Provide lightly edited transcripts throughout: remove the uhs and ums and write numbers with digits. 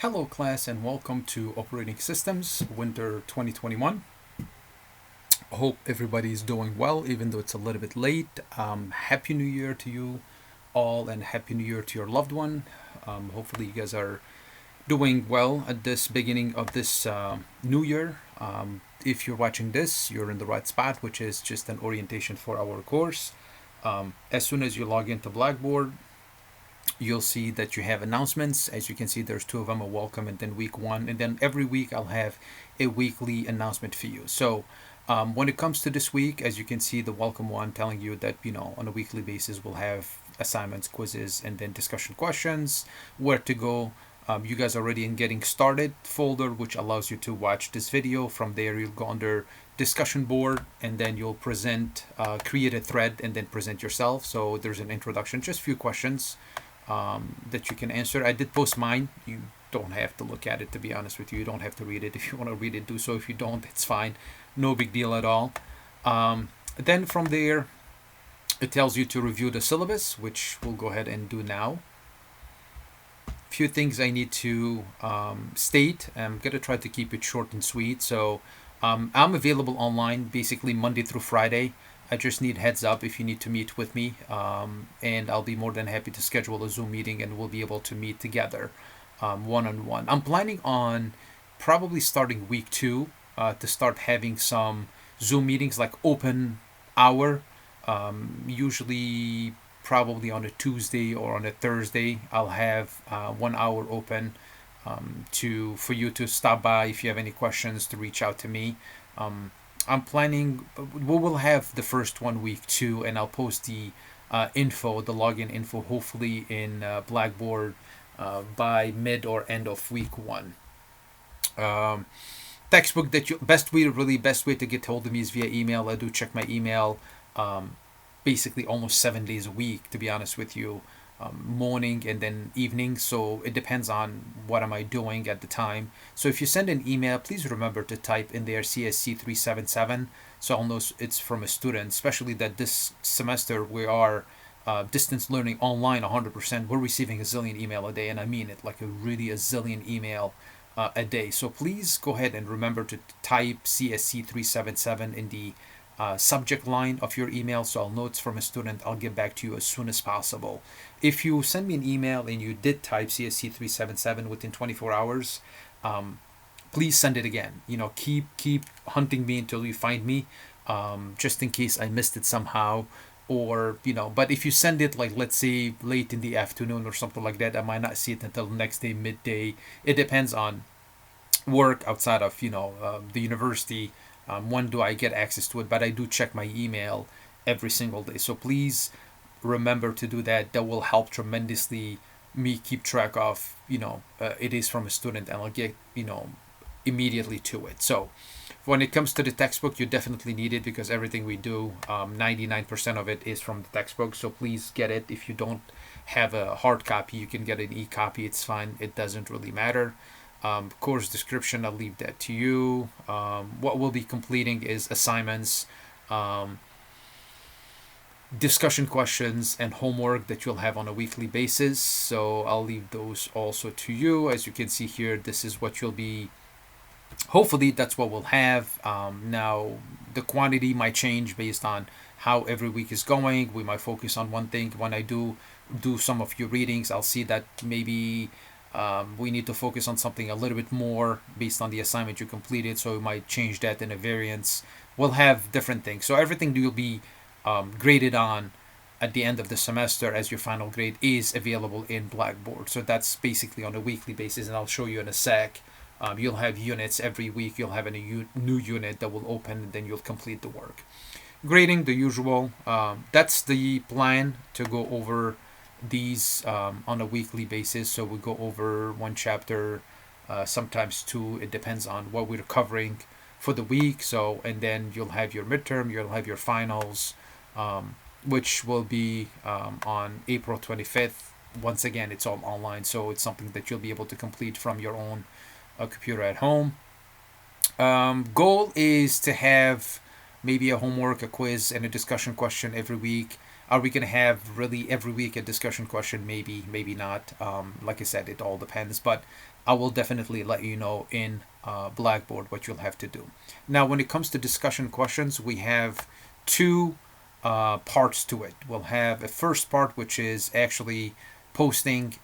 Hello class and welcome to Operating Systems Winter 2021. Hope everybody's doing well even though it's a little bit late. Happy New Year to you all and Happy New Year to your loved one. Hopefully you guys are doing well at this beginning of this new year. If you're watching this, you're in the right spot, which is just an orientation for our course. As soon as you log into Blackboard, you'll see that you have announcements. As you can see, there's two of them, a welcome and then week one. And then every week I'll have a weekly announcement for you. So when it comes to this week, as you can see, the welcome one telling you that, on a weekly basis, we'll have assignments, quizzes, and then discussion questions, where to go. You guys are already in getting started folder, which allows you to watch this video. From there, you'll go under discussion board and then you'll present, create a thread and then present yourself. So there's an introduction, just a few questions that you can answer. I did post mine. You don't have to look at it, to be honest with you. You don't have to read it. If you want to read it, do so. If you don't, it's fine. No big deal at all. Then from there, it tells you to review the syllabus, which we'll go ahead and do now. Few things I need to state. I'm going to try to keep it short and sweet. So I'm available online basically Monday through Friday. I just need heads up if you need to meet with me, and I'll be more than happy to schedule a Zoom meeting and we'll be able to meet together one-on-one. I'm planning on probably starting week 2 to start having some Zoom meetings, like open hour, usually probably on a Tuesday or on a Thursday. I'll have 1 hour open for you to stop by if you have any questions, to reach out to me. I'm planning, we will have the first one week 2, and I'll post the the login info, hopefully in Blackboard by mid or end of week 1. Textbook that best way to get hold of me is via email. I do check my email basically almost 7 days a week, to be honest with you. Morning and then evening, so it depends on what am I doing at the time. So if you send an email, please remember to type in there CSC377, so I'll know it's from a student, especially that this semester we are distance learning online 100%. We're receiving a zillion email a day, and I mean it, like a zillion email a day. So please go ahead and remember to type CSC377 in the subject line of your email, so I'll know it's from a student. I'll get back to you as soon as possible. If you send me an email and you did type CSC377 within 24 hours, please send it again. Keep hunting me until you find me, just in case I missed it somehow. Or, but if you send it, like, let's say late in the afternoon or something like that, I might not see it until next day, midday. It depends on work outside of, the university. When do I get access to it? But I do check my email every single day. So please remember to do that. That will help tremendously me keep track of, it is from a student, and I'll get, immediately to it. So when it comes to the textbook, you definitely need it because everything we do, 99% of it is from the textbook. So please get it. If you don't have a hard copy, you can get an e-copy. It's fine. It doesn't really matter. Course description, I'll leave that to you. What we'll be completing is assignments, discussion questions, and homework that you'll have on a weekly basis. So I'll leave those also to you. As you can see here, this is what you'll be, hopefully that's what we'll have. Now, the quantity might change based on how every week is going. We might focus on one thing. When I do some of your readings, I'll see that maybe we need to focus on something a little bit more based on the assignment you completed, so we might change that in a variance. We'll have different things. So everything you'll be graded on at the end of the semester as your final grade is available in Blackboard. So that's basically on a weekly basis, and I'll show you in a sec. You'll have units every week. You'll have a new unit that will open, and then you'll complete the work. Grading, the usual. That's the plan, to go over these on a weekly basis. So we go over one chapter, sometimes 2. It depends on what we're covering for the week. So, and then you'll have your midterm, you'll have your finals, which will be on April 25th. Once again, it's all online, so it's something that you'll be able to complete from your own computer at home. Goal is to have maybe a homework, a quiz, and a discussion question every week. Are we going to have really every week a discussion question? Maybe, maybe not. Like I said, it all depends. But I will definitely let you know in Blackboard what you'll have to do. Now, when it comes to discussion questions, we have two parts to it. We'll have a first part, which is actually posting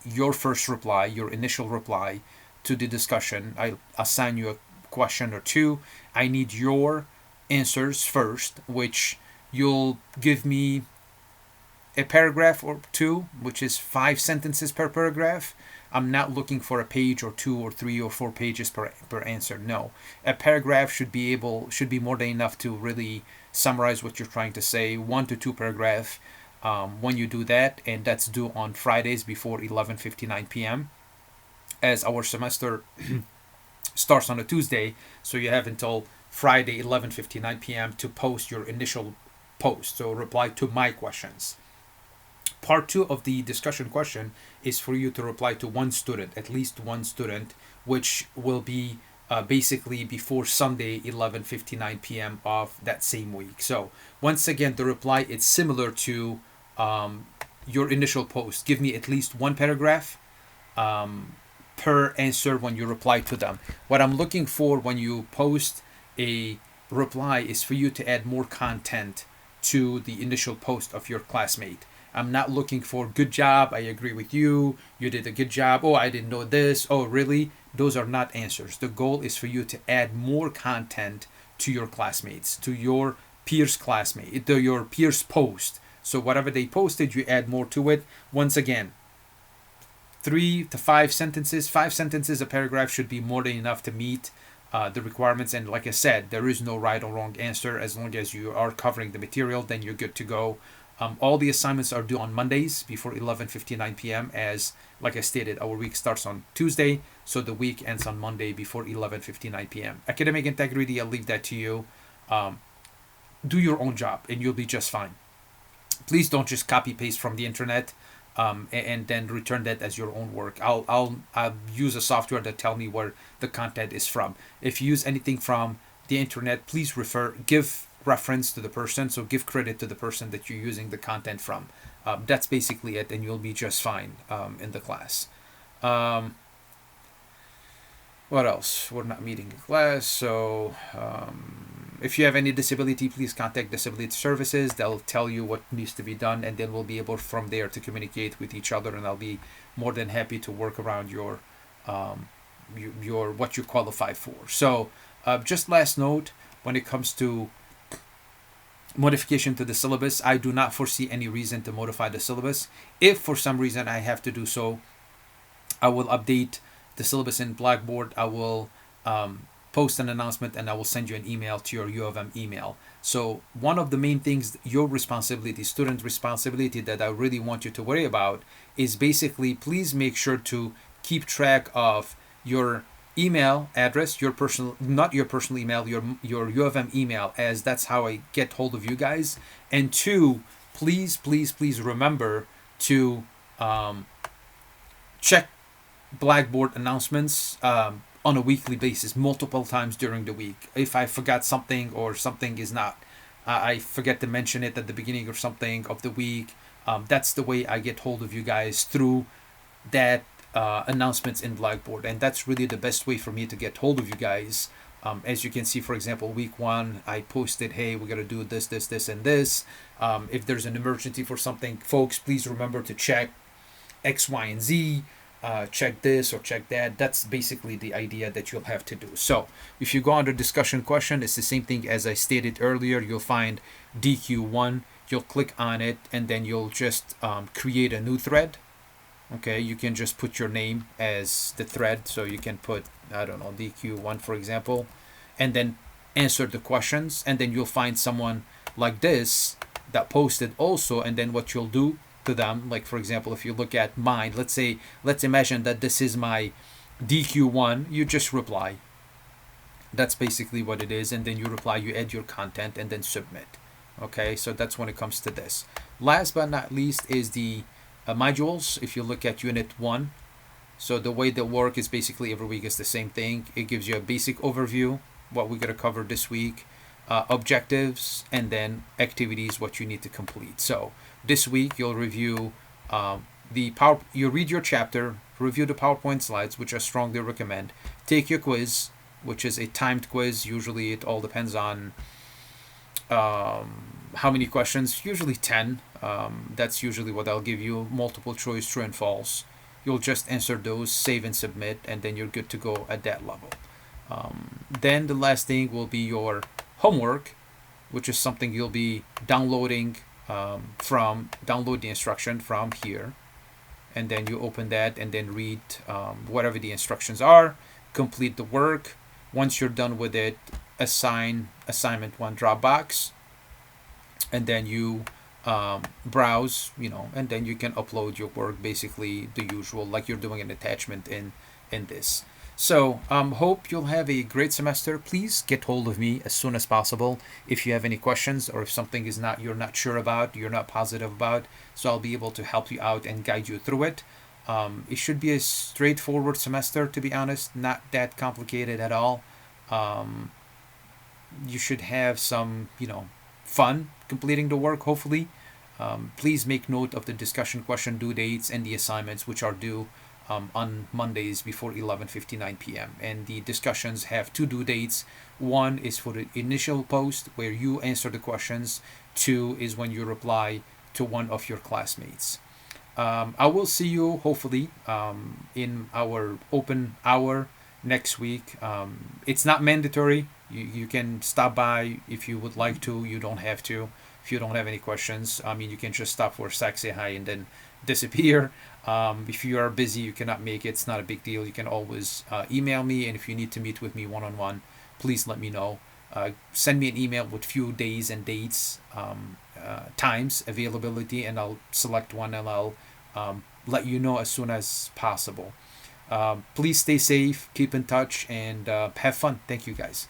your first reply, your initial reply to the discussion. I assign you a question or two. I need your answers first, which you'll give me a paragraph or two, which is 5 sentences per paragraph. I'm not looking for a page or 2 or 3 or 4 pages per answer. No, a paragraph should be more than enough to really summarize what you're trying to say. 1 to 2 paragraph. When you do that, and that's due on Fridays before 11:59 p.m. as our semester starts on a Tuesday, so you have until Friday 11:59 p.m. to post your initial post. So reply to my questions. Part 2 of the discussion question is for you to reply to one student, at least one student, which will be basically before Sunday 11:59 p.m. of that same week. So once again, the reply is similar to your initial post. Give me at least one paragraph per answer when you reply to them. What I'm looking for when you post a reply is for you to add more content to the initial post of your classmate. I'm not looking for good job, I agree with you, you did a good job, oh, I didn't know this, oh, really? Those are not answers. The goal is for you to add more content to your classmates, to your peers' classmate, to your peers' post. So whatever they posted, you add more to it. Once again, 3 to 5 sentences. 5 sentences a paragraph should be more than enough to meet the requirements. And like I said, there is no right or wrong answer. As long as you are covering the material, then you're good to go. All the assignments are due on Mondays before 11:59 p.m. As like I stated, our week starts on Tuesday, so the week ends on Monday before 11:59 p.m. Academic integrity, I'll leave that to you. Do your own job, and you'll be just fine. Please don't just copy paste from the internet and then return that as your own work. I'll use a software that tell me where the content is from. If you use anything from the internet, please give reference to the person, so give credit to the person that you're using the content from. That's basically it, and you'll be just fine in the class. What else? We're not meeting in class, so if you have any disability, please contact Disability Services. They'll tell you what needs to be done, and then we'll be able from there to communicate with each other, and I'll be more than happy to work around your what you qualify for. So just last note, when it comes to modification to the syllabus, I do not foresee any reason to modify the syllabus. If for some reason I have to do so, I will update the syllabus in Blackboard. I will post an announcement, and I will send you an email to your U of M email. So one of the main things, your responsibility, student responsibility, that I really want you to worry about is basically, please make sure to keep track of your email address, your personal, not your personal email, your U of M email, as that's how I get hold of you guys. And 2, please remember to check Blackboard announcements on a weekly basis, multiple times during the week. If I forgot something, or something is not, I forget to mention it at the beginning or something of the week, that's the way I get hold of you guys, through that announcements in Blackboard. And that's really the best way for me to get hold of you guys. As you can see, for example, week 1, I posted, hey, we're going to do this, and this. If there's an emergency for something, folks, please remember to check X, Y, and Z. Check this or check that. That's basically the idea that you'll have to do. So if you go under discussion question, it's the same thing as I stated earlier. You'll find DQ1. You'll click on it, and then you'll just create a new thread. Okay, you can just put your name as the thread. So you can put, I don't know, DQ1, for example, and then answer the questions. And then you'll find someone like this that posted also. And then what you'll do to them, like for example, if you look at mine, let's imagine that this is my DQ1, you just reply. That's basically what it is. And then you reply, you add your content, and then submit. Okay, so that's when it comes to this. Last but not least is the modules. If you look at unit 1, so the way they work is basically every week is the same thing. It gives you a basic overview, what we're going to cover this week. objectives, and then activities what you need to complete. So this week you'll review you read your chapter, review the PowerPoint slides, which I strongly recommend. Take your quiz, which is a timed quiz. Usually it all depends on how many questions. Usually 10. That's usually what I'll give you. Multiple choice, true and false. You'll just answer those, save and submit, and then you're good to go at that level. Then the last thing will be your homework, which is something you'll be downloading download the instruction from here, and then you open that and then read whatever the instructions are, complete the work. Once you're done with it, assign assignment one Dropbox, and then you browse, and then you can upload your work, basically the usual, like you're doing an attachment in this. So hope you'll have a great semester. Please get hold of me as soon as possible if you have any questions, or if something is not you're not sure about, you're not positive about, so I'll be able to help you out and guide you through it. It should be a straightforward semester, to be honest, not that complicated at all. You should have some fun completing the work, hopefully. Please make note of the discussion question due dates and the assignments, which are due on Mondays before 11:59 p.m. And the discussions have two due dates. One is for the initial post where you answer the questions. Two is when you reply to one of your classmates. I will see you hopefully in our open hour next week. It's not mandatory. You can stop by if you would like to. You don't have to. If you don't have any questions, you can just stop for a sec, say hi, and then disappear. If you are busy, you cannot make it, it's not a big deal. You can always email me, and if you need to meet with me one-on-one, please let me know. Send me an email with few days and dates, times, availability, and I'll select one, and I'll let you know as soon as possible. Please stay safe, keep in touch, and have fun. Thank you, guys.